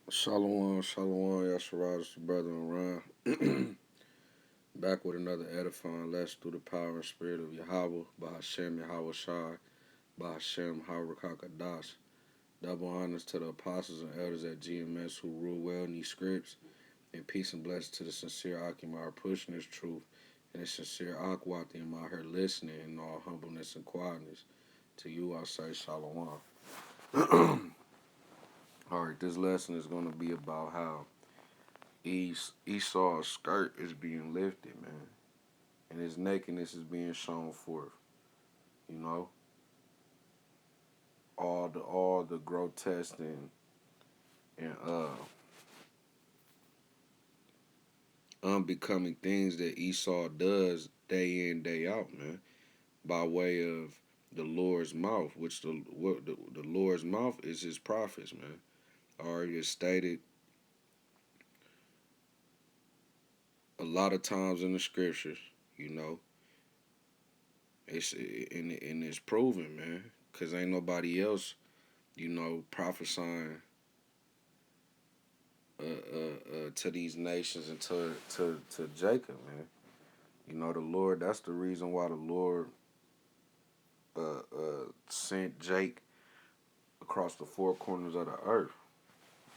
Shalawam, Shalawam, Yahawah, brother and back with another edifying lesson through the power and spirit of Yahawah Bahasham Yahawashi, Bahasham Ha Rawchaa Qadash. Double honors to the apostles and elders at GMS who rule well in these scripts, and peace and blessings to the sincere Akimar pushing this truth, and the sincere Akwati in my here listening in all humbleness and quietness. To you I say Shalawam. Alright, this lesson is going to be about how Esau's skirt is being lifted, man, and his nakedness is being shown forth. You know, all the grotesque and unbecoming things that Esau does day in day out, man, by way of the Lord's mouth, which the Lord's mouth is his prophets, man. Already stated a lot of times in the scriptures. You know, it's proven, man, because ain't nobody else, prophesying to these nations and to Jacob, man. The Lord. That's the reason why the Lord sent Jake across the four corners of the earth,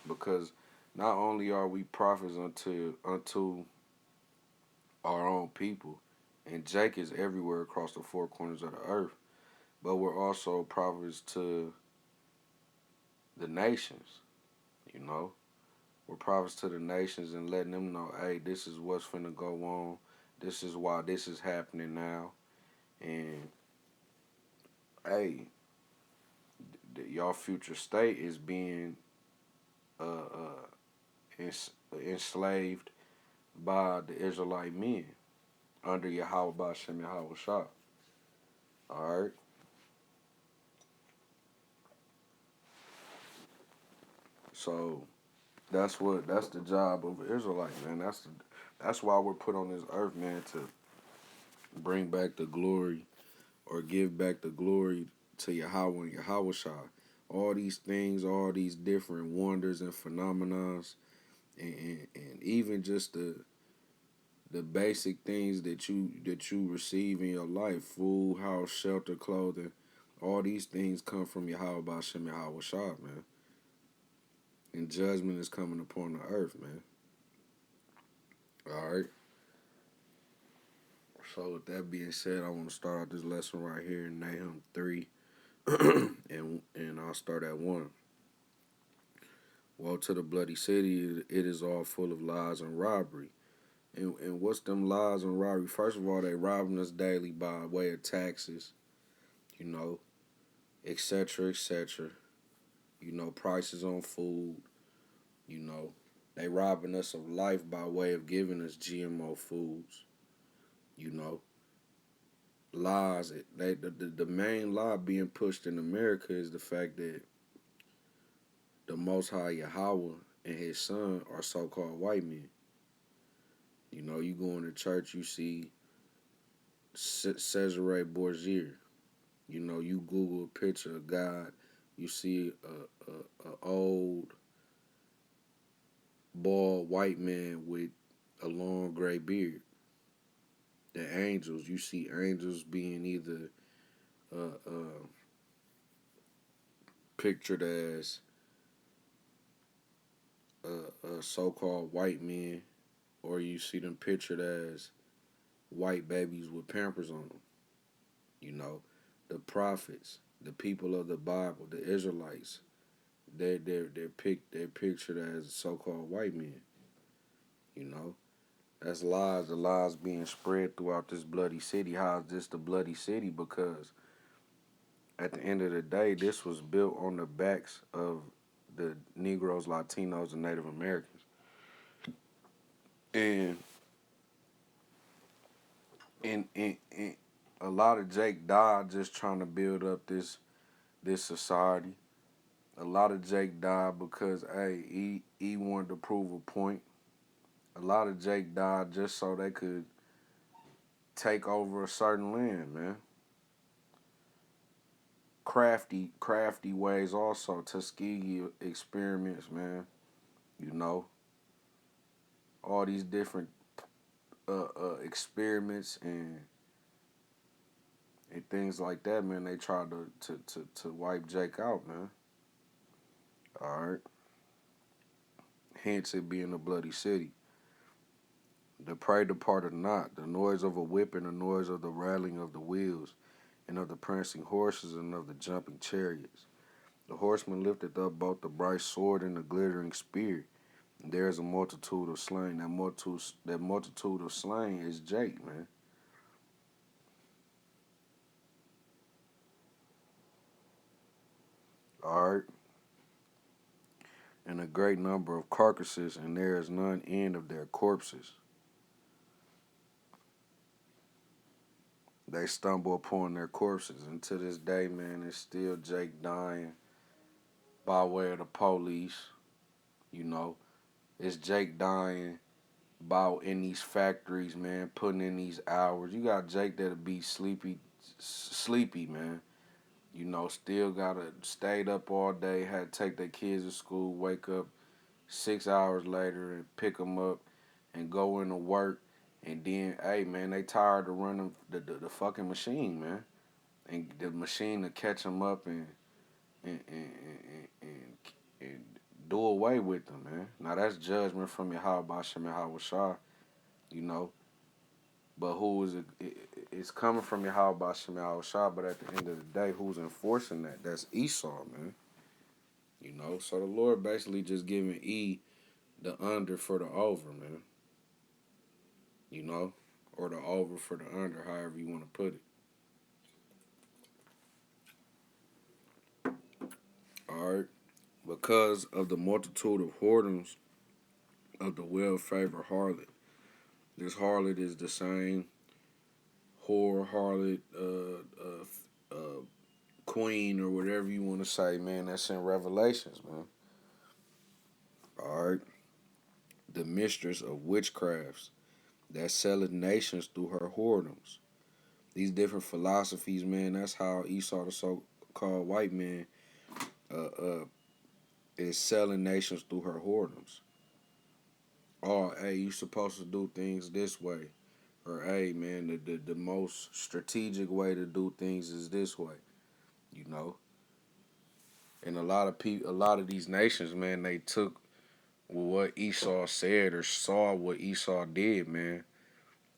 because not only are we prophets unto our own people, and Jake is everywhere across the four corners of the earth, but we're also prophets to the nations. You know, we're prophets to the nations and letting them know, hey, this is what's finna go on. This is why this is happening now. And, hey, y'all future state is being uh, enslaved by the Israelite men under Yahawah Bahasham Yahawashi. All right? So that's the job of an Israelite, man. That's why we're put on this earth, man, to bring back the glory or give back the glory to Yahawah and Yahawashi. All these things, all these different wonders and phenomena, and even just the basic things that you receive in your life: food, house, shelter, clothing. All these things come from Yahawah Bahasham Yahawashi, man. And judgment is coming upon the earth, man. All right. So with that being said, I want to start out this lesson right here in Nahum 3, and I'll start at 1. Woe to the bloody city, it is all full of lies and robbery. And what's them lies and robbery? First of all, they robbing us daily by way of taxes, you know, etc., etc. Prices on food, you know. They robbing us of life by way of giving us GMO foods, you know. Lies, the main lie being pushed in America is the fact that the Most High Yahawah and his son are so-called white men. You go into church, you see Cesare Borgia. You Google a picture of God, you see a old, bald white man with a long gray beard. The angels, you see angels being either pictured as so-called white men, or you see them pictured as white babies with Pampers on them. The prophets, the people of the Bible, the Israelites, they're pictured as so-called white men. You know, that's lies. The lies being spread throughout this bloody city. How is this the bloody city? Because at the end of the day, this was built on the backs of the Negroes, Latinos, and Native Americans. And and a lot of Jake died just trying to build up this society. A lot of Jake died because, hey, he wanted to prove a point. A lot of Jake died just so they could take over a certain land, man. Crafty ways also, Tuskegee experiments, man. you know, all these different experiments and things like that, man. They tried to wipe Jake out, man. All right. Hence it being a bloody city. The prey departed not, the noise of a whip and the noise of the rattling of the wheels, and of the prancing horses and of the jumping chariots. The horseman lifted up both the bright sword and the glittering spear. And there is a multitude of slain. That multitude of slain is Jake, man. All right. And a great number of carcasses, and there is none end of their corpses. They stumble upon their corpses, and to this day, man, it's still Jake dying by way of the police. You know, it's Jake dying by in these factories, man, putting in these hours. You got Jake that'll be sleepy, man. You know, still gotta stayed up all day, had to take their kids to school, wake up 6 hours later and pick them up and go into work. And then, hey, man, they tired of running the fucking machine, man. And the machine to catch them up and do away with them, man. Now, that's judgment from Yahawah Bahasham Yahawashi, you know. But who is it? It's coming from Yahawah Bahasham Yahawashi, but at the end of the day, who's enforcing that? That's Esau, man. You know, so the Lord basically just giving the under for the over, man. You know, or the over for the under, however you want to put it. All right, because of the multitude of whoredoms of the well-favored harlot. This harlot is the same whore, harlot, queen, or whatever you want to say, man. That's in Revelations, man. All right, the mistress of witchcrafts that selleth nations through her whoredoms. These different philosophies, man. That's how Esau, the so-called white man, uh, uh, is selling nations through her whoredoms. Oh, hey, you supposed to do things this way, or hey, man, the most strategic way to do things is this way. You know, and a lot of people, a lot of these nations, man, they took what Esau said or saw what Esau did, man,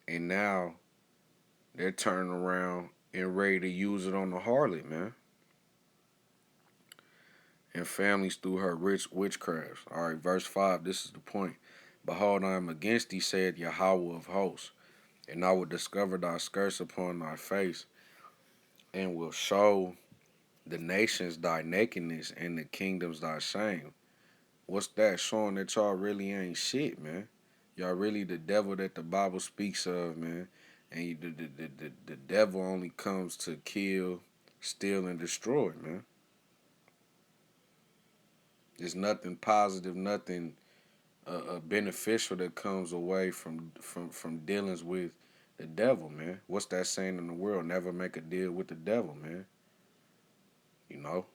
and now they're turning around and ready to use it on the harlot, man, and families through her rich witchcrafts. All right, verse 5, this is the point. Behold, I am against thee, said Yahawah of hosts, and I will discover thy skirts upon thy face, and will show the nations thy nakedness, and the kingdoms thy shame. What's that? Showing that y'all really ain't shit, man. Y'all really the devil that the Bible speaks of, man. And the devil only comes to kill, steal, and destroy, man. There's nothing positive, nothing beneficial that comes away from dealings with the devil, man. What's that saying in the world? Never make a deal with the devil, man. You know.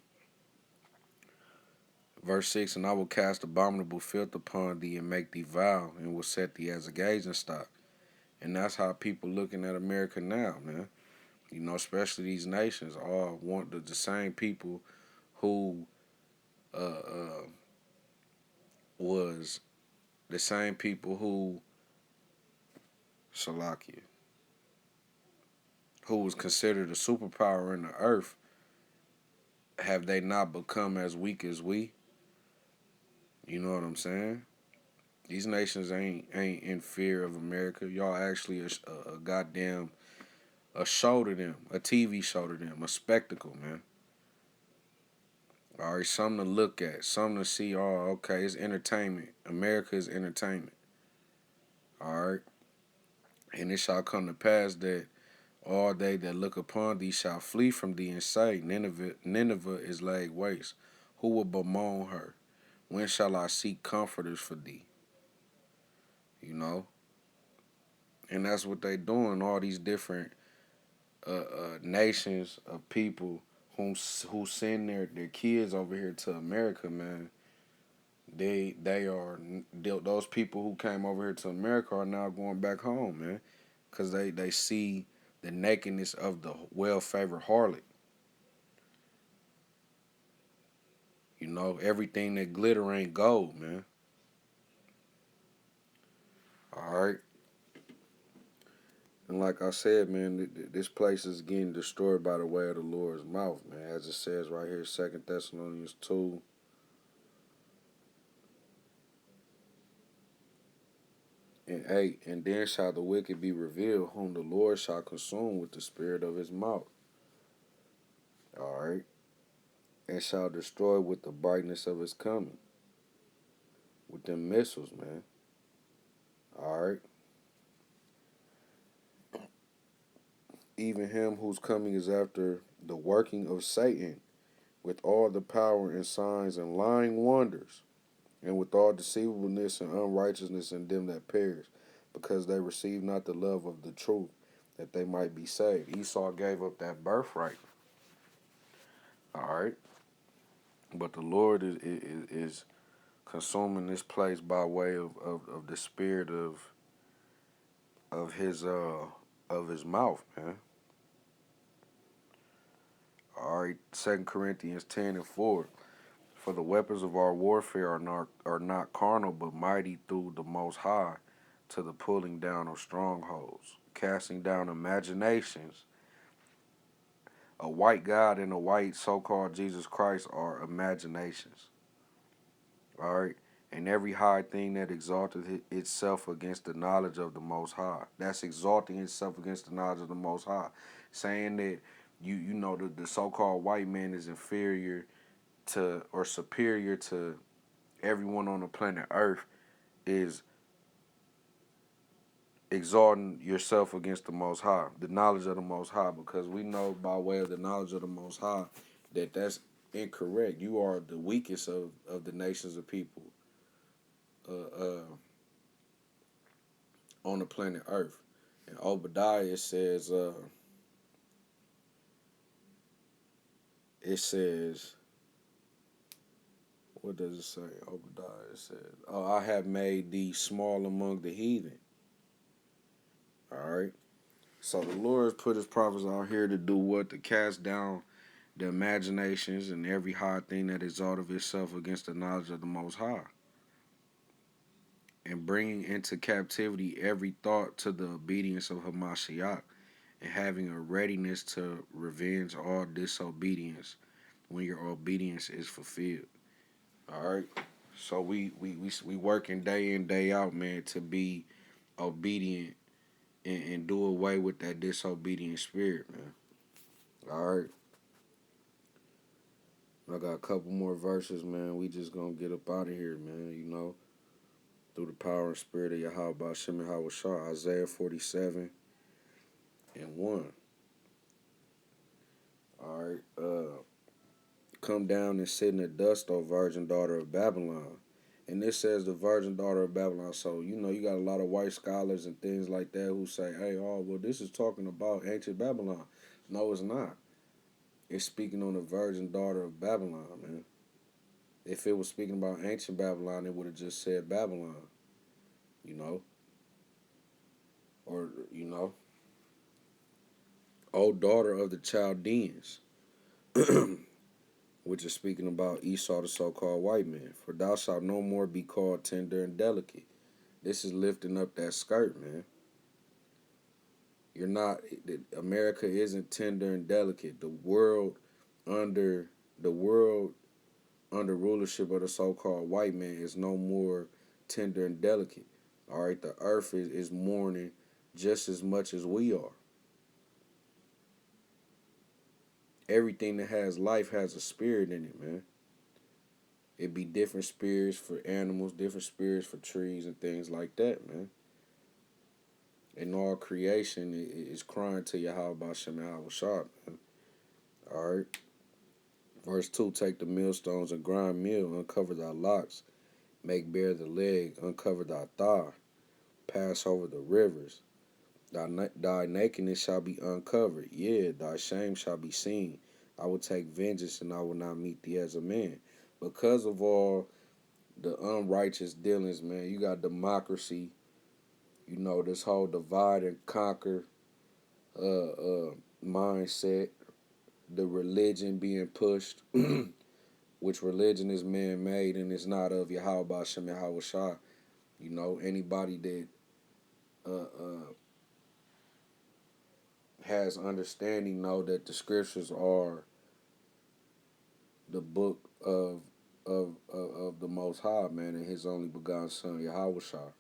Verse 6, and I will cast abominable filth upon thee and make thee vile and will set thee as a gazing stock. And that's how people looking at America now, man. You know, especially these nations all want the same people who uh, uh, was the same people who, Shalakia, who was considered a superpower in the earth. Have they not become as weak as we? You know what I'm saying? These nations ain't in fear of America. Y'all actually a goddamn a show to them, a TV show to them, a spectacle, man. All right, something to look at, something to see. Oh, okay, it's entertainment. America is entertainment. All right, and it shall come to pass that all they that look upon thee shall flee from thee and say, Nineveh is laid waste. Who will bemoan her? When shall I seek comforters for thee? You know, and that's what they doing. All these different nations of people who send their kids over here to America, man. they are those people who came over here to America are now going back home, man, because they see the nakedness of the well-favored harlot. You know, everything that glitter ain't gold, man. All right. And like I said, man, this place is getting destroyed by the way of the Lord's mouth, man. As it says right here, 2 Thessalonians 2. And 8, and then shall the wicked be revealed, whom the Lord shall consume with the spirit of his mouth. All right. And shall destroy with the brightness of his coming. With them missiles, man. All right. Even him whose coming is after the working of Satan, with all the power and signs and lying wonders, and with all deceivableness and unrighteousness in them that perish, because they receive not the love of the truth, that they might be saved. Esau gave up that birthright. All right. But the Lord is consuming this place by way of the spirit of his mouth, man. All right, 2 Corinthians 10:4. For the weapons of our warfare are not carnal, but mighty through the Most High, to the pulling down of strongholds, casting down imaginations. A white God and a white so-called Jesus Christ are imaginations. All right. And every high thing that exalteth itself against the knowledge of the Most High. That's exalting itself against the knowledge of the Most High. Saying that you know the so-called white man is inferior to or superior to everyone on the planet Earth is exalting yourself against the Most High, the knowledge of the Most High, because we know by way of the knowledge of the Most High that that's incorrect. You are the weakest of the nations of people. Uh, on the planet Earth. And Obadiah says, it says, what does it say? Obadiah says, oh, I have made thee small among the heathen. All right. So the Lord has put his prophets out here to do what? To cast down the imaginations and every high thing that exalteth itself against the knowledge of the Most High. And bringing into captivity every thought to the obedience of Hamashiach, and having a readiness to revenge all disobedience when your obedience is fulfilled. All right. So we working day in, day out, man, to be obedient and do away with that disobedient spirit, man. All right. I got a couple more verses, man. We just gonna get up out of here, man. You know, through the power and spirit of Yahawah Bahasham Yahawashi. Isaiah 47:1. All right. Come down and sit in the dust, O virgin daughter of Babylon. And this says the virgin daughter of Babylon. So, you know, you got a lot of white scholars and things like that who say, hey, oh, well, this is talking about ancient Babylon. No, it's not. It's speaking on the virgin daughter of Babylon, man. If it was speaking about ancient Babylon, it would have just said Babylon, you know? Or, you know, O daughter of the Chaldeans, which is speaking about Esau, the so-called white man. For thou shalt no more be called tender and delicate. This is lifting up that skirt, man. You're not. America isn't tender and delicate. Under the world under rulership of the so-called white man is no more tender and delicate. All right, the earth is mourning just as much as we are. Everything that has life has a spirit in it, man. It be different spirits for animals, different spirits for trees and things like that, man. And all creation is crying to Yahawah Bahasham Yahawashi, man. All right. Verse 2, take the millstones and grind meal, uncover thy locks, make bare the leg, uncover thy thigh, pass over the rivers. Thy nakedness shall be uncovered, yea, thy shame shall be seen. I will take vengeance, and I will not meet thee as a man. Because of all the unrighteous dealings, man. You got democracy, this whole divide and conquer mindset, the religion being pushed, which religion is man made and it's not of Yahawah Bahasham Yahawashi. Anybody that has understanding know that the scriptures are the book of the Most High, man, and His only begotten Son Yahawashi.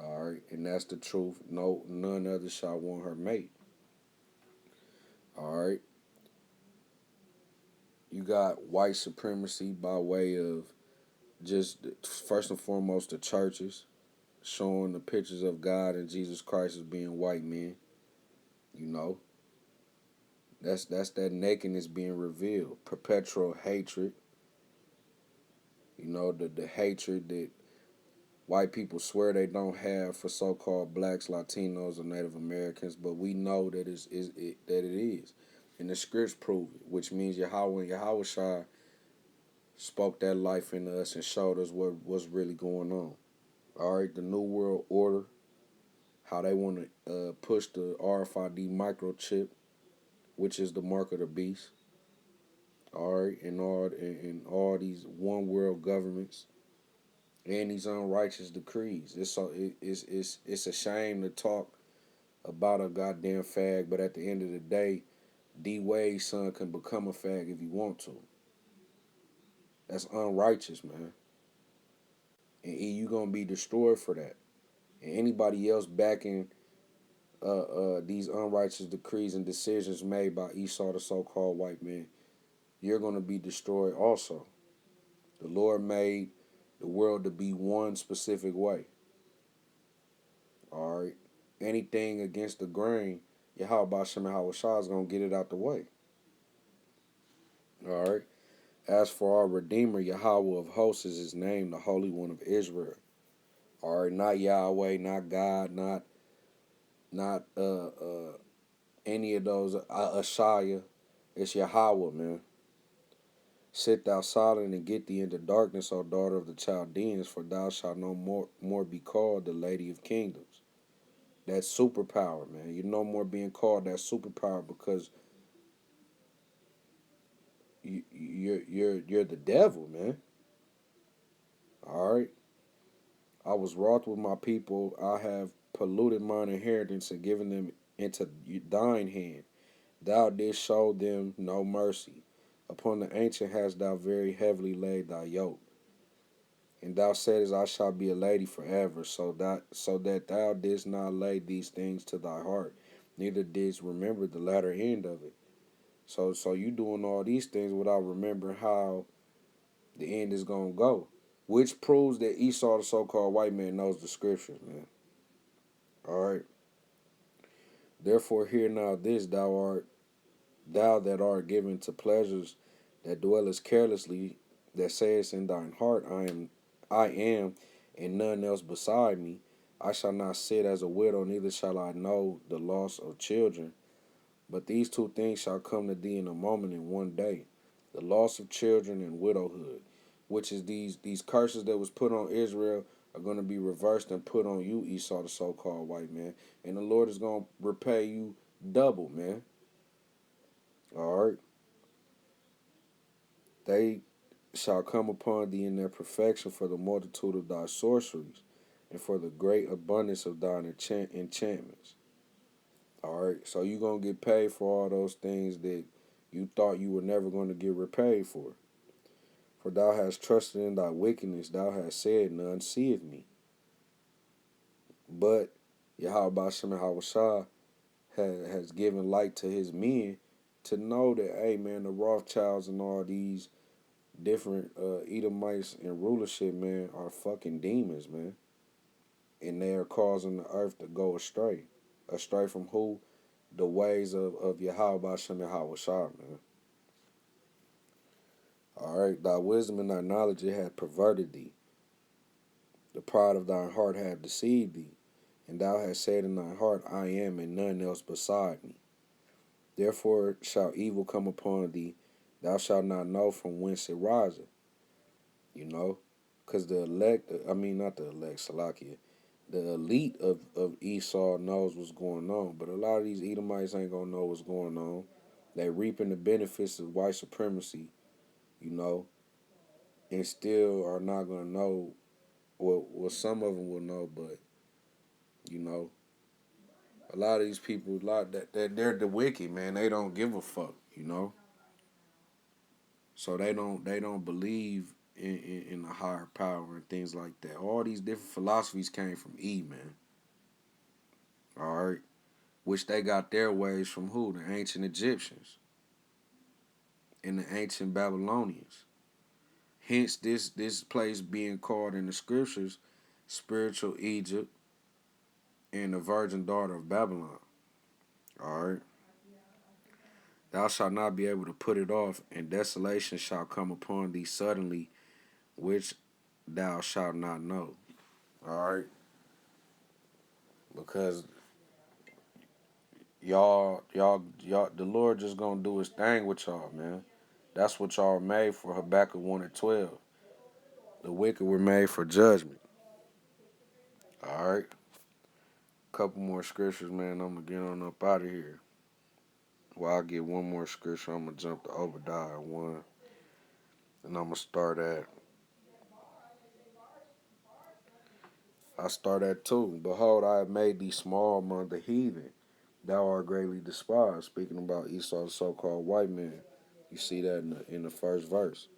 All right, and that's the truth. No, none other shall want her mate. All right, you got white supremacy by way of just first and foremost the churches showing the pictures of God and Jesus Christ as being white men. You know, that's that nakedness being revealed. Perpetual hatred. The hatred that white people swear they don't have for so-called blacks, Latinos, or Native Americans, but we know that that it is. And the scripts prove it, which means Yahawah and Yahawashi spoke that life into us and showed us what's really going on. All right, the New World Order, how they want to push the RFID microchip, which is the mark of the beast. All right, and all these one world governments and these unrighteous decrees. It's a shame to talk about a goddamn fag, but at the end of the day, D Wade's son can become a fag if he want to. That's unrighteous, man. And you gonna be destroyed for that. And anybody else backing these unrighteous decrees and decisions made by Esau, the so-called white man, you're gonna be destroyed also. The Lord made the world to be one specific way. All right. Anything against the grain, Yahawah Bahasham Yahawashi is gonna get it out the way. All right. As for our Redeemer, Yahawah of hosts is his name, the Holy One of Israel. All right, not Yahweh, not God, not any of those Ashaya. It's Yahawah, man. Sit thou silent and get thee into darkness, O daughter of the Chaldeans, for thou shalt no more be called the Lady of Kingdoms. That superpower, man. You're no more being called that superpower because you're the devil, man. All right. I was wroth with my people. I have polluted mine inheritance and given them into thine hand. Thou didst show them no mercy. Upon the ancient hast thou very heavily laid thy yoke. And thou saidst, I shall be a lady forever, so that thou didst not lay these things to thy heart, neither didst remember the latter end of it. So you doing all these things without remembering how the end is gonna go. Which proves that Esau, the so-called white man, knows the scriptures, man. Alright. Therefore hear now this, thou that art given to pleasures, that dwellest carelessly, that sayest in thine heart, I am, and none else beside me. I shall not sit as a widow, neither shall I know the loss of children. But these two things shall come to thee in a moment, in one day: the loss of children and widowhood, which is these curses that was put on Israel are going to be reversed and put on you, Esau, the so-called white man. And the Lord is going to repay you double, man. All right. They shall come upon thee in their perfection for the multitude of thy sorceries and for the great abundance of thine enchantments. All right. So you're going to get paid for all those things that you thought you were never going to get repaid for. For thou hast trusted in thy wickedness, thou hast said, none seeth me. But Yahawah Bahasham Yahawashi has given light to his men to know that, hey man, the Rothschilds and all these different Edomites and rulership, man, are fucking demons, man. And they are causing the earth to go astray. Astray from who? The ways of Yahawah Bahasham Yahawashi, man. Alright, thy wisdom and thy knowledge it hath perverted thee. The pride of thine heart hath deceived thee. And thou hast said in thine heart, I am, and none else beside me. Therefore shall evil come upon thee, thou shalt not know from whence it riseth. you know, because the elect, I mean, not the elect, Salakia, the elite of Esau knows what's going on, but a lot of these Edomites ain't gonna know what's going on. They reaping the benefits of white supremacy, you know, and still are not gonna know. Well, some of them will know, but you know, a lot of these people, a lot that they're the wicked, man. They don't give a fuck, you know. So they don't believe in a higher power and things like that. All these different philosophies came from Eve, man. All right, which they got their ways from who? The ancient Egyptians and the ancient Babylonians. Hence, this place being called in the scriptures spiritual Egypt and the virgin daughter of Babylon. All right. Thou shalt not be able to put it off, and desolation shall come upon thee suddenly, which thou shalt not know. All right. Because y'all, the Lord just gonna do his thing with y'all, man. That's what y'all were made for. Habakkuk 1 and 12. The wicked were made for judgment. All right. Couple more scriptures, man. I'm gonna get on up out of here. Well, I'll get one more scripture. I'm gonna jump to Obadiah 1, and I'm gonna start at. I start at 2. Behold, I have made thee small among the heathen. Thou art greatly despised. Speaking about Esau, the so-called white man. You see that in the first verse.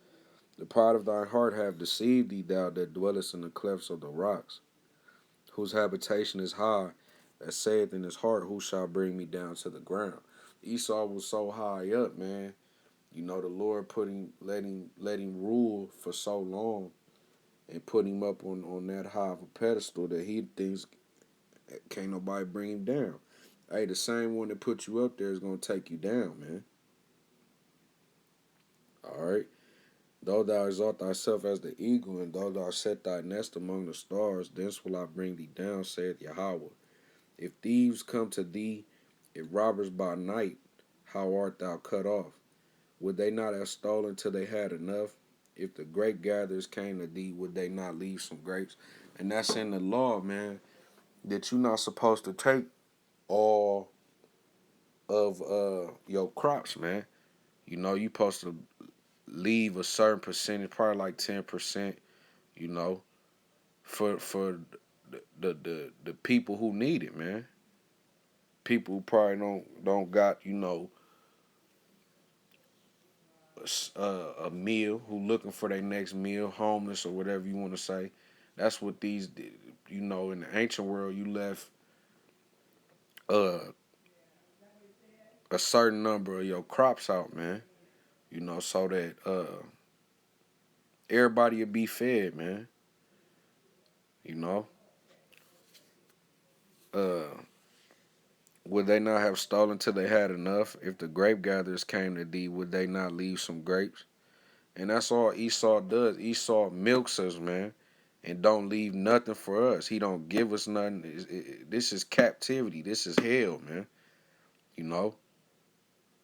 The pride of thine heart have deceived thee, thou that dwellest in the clefts of the rocks, whose habitation is high, that saith in his heart, who shall bring me down to the ground? Esau was so high up, man. You know, the Lord let him rule for so long and put him up on that high of a pedestal that he thinks can't nobody bring him down. Hey, the same one that put you up there is gonna take you down, man. All right. Though thou exalt thyself as the eagle, and though thou set thy nest among the stars, thence will I bring thee down, saith Yahawah. If thieves come to thee, if robbers by night, how art thou cut off? Would they not have stolen till they had enough? If the grape gatherers came to thee, would they not leave some grapes? And that's in the law, man, that you're not supposed to take all of your crops, man. You know, you supposed to leave a certain percentage, probably like 10%, you know, for the people who need it, man. People who probably don't got, you know, a meal, who looking for their next meal, homeless or whatever you want to say. That's what these, you know, in the ancient world, you left uh, a certain number of your crops out, man. You know, so that everybody will be fed, man. You know, uh, would they not have stolen till they had enough? If the grape gatherers came to thee, would they not leave some grapes? And that's all Esau does. Esau milks us, man, and don't leave nothing for us. He don't give us nothing. This is captivity. This is hell, man. You know,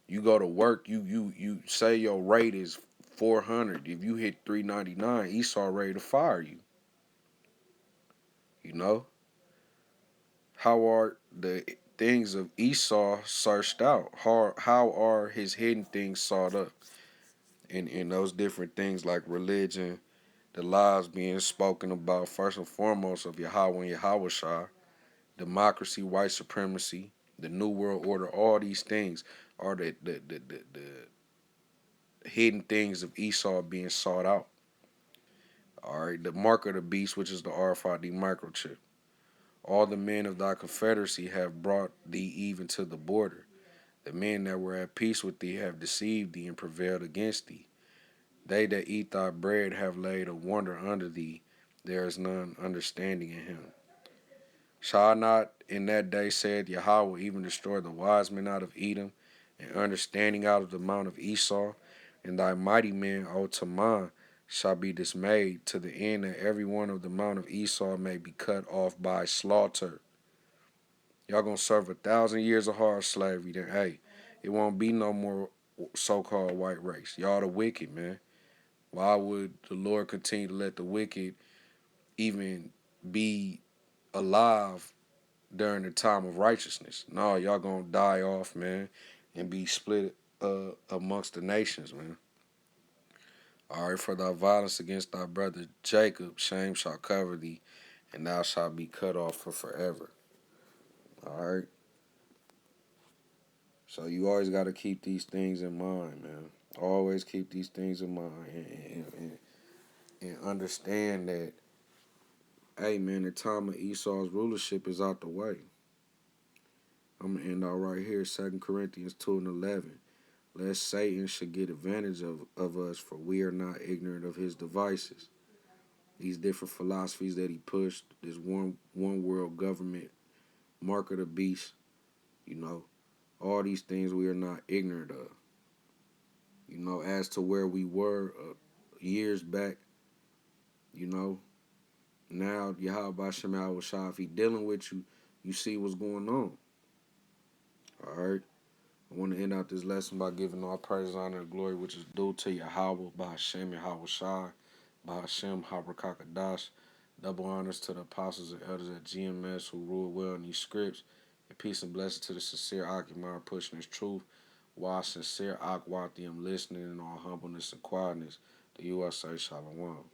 you go to work. You say your rate is 400. If you hit 399, Esau ready to fire you. You know, how are the things of Esau searched out? How are his hidden things sought up? In those different things like religion, the lies being spoken about first and foremost of Yahawah and Yahawashi, democracy, white supremacy, the New World Order, all these things are the hidden things of Esau being sought out. All right, the mark of the beast, which is the RFID microchip. All the men of thy confederacy have brought thee even to the border. The men that were at peace with thee have deceived thee and prevailed against thee. They that eat thy bread have laid a wonder under thee. There is none understanding in him. Shall I not in that day, said Yahawah, even destroy the wise men out of Edom, and understanding out of the mount of Esau? And thy mighty men, O Taman, shall be dismayed, to the end that every one of the mount of Esau may be cut off by slaughter. Y'all gonna serve 1,000 years of hard slavery, then hey, it won't be no more so-called white race. Y'all the wicked, man. Why would the Lord continue to let the wicked even be alive during the time of righteousness? No, y'all gonna die off, man, and be split amongst the nations, man. All right, for thy violence against thy brother Jacob, shame shall cover thee, and thou shalt be cut off for forever. All right. So you always got to keep these things in mind, man. Always keep these things in mind, and understand that, hey, man, the time of Esau's rulership is out the way. I'm going to end out right here, 2 Corinthians 2 and 11. Lest Satan should get advantage of us, for we are not ignorant of his devices. These different philosophies that he pushed, this one world government, mark of the beast, you know, all these things we are not ignorant of. You know, as to where we were years back, you know, now Yahawah Bahasham Yahawashi, if he dealing with you, you see what's going on. All right. I want to end out this lesson by giving all praise, honor, and glory which is due to Yahawah Bahasham Yahawashi, Bahasham Ha Rawchaa Qadash. Double honors to the apostles and elders at GMS who rule well in these scripts. And peace and blessing to the sincere Akhimar pushing his truth. While sincere Akhwathium listening in all humbleness and quietness. The USA Shalawam.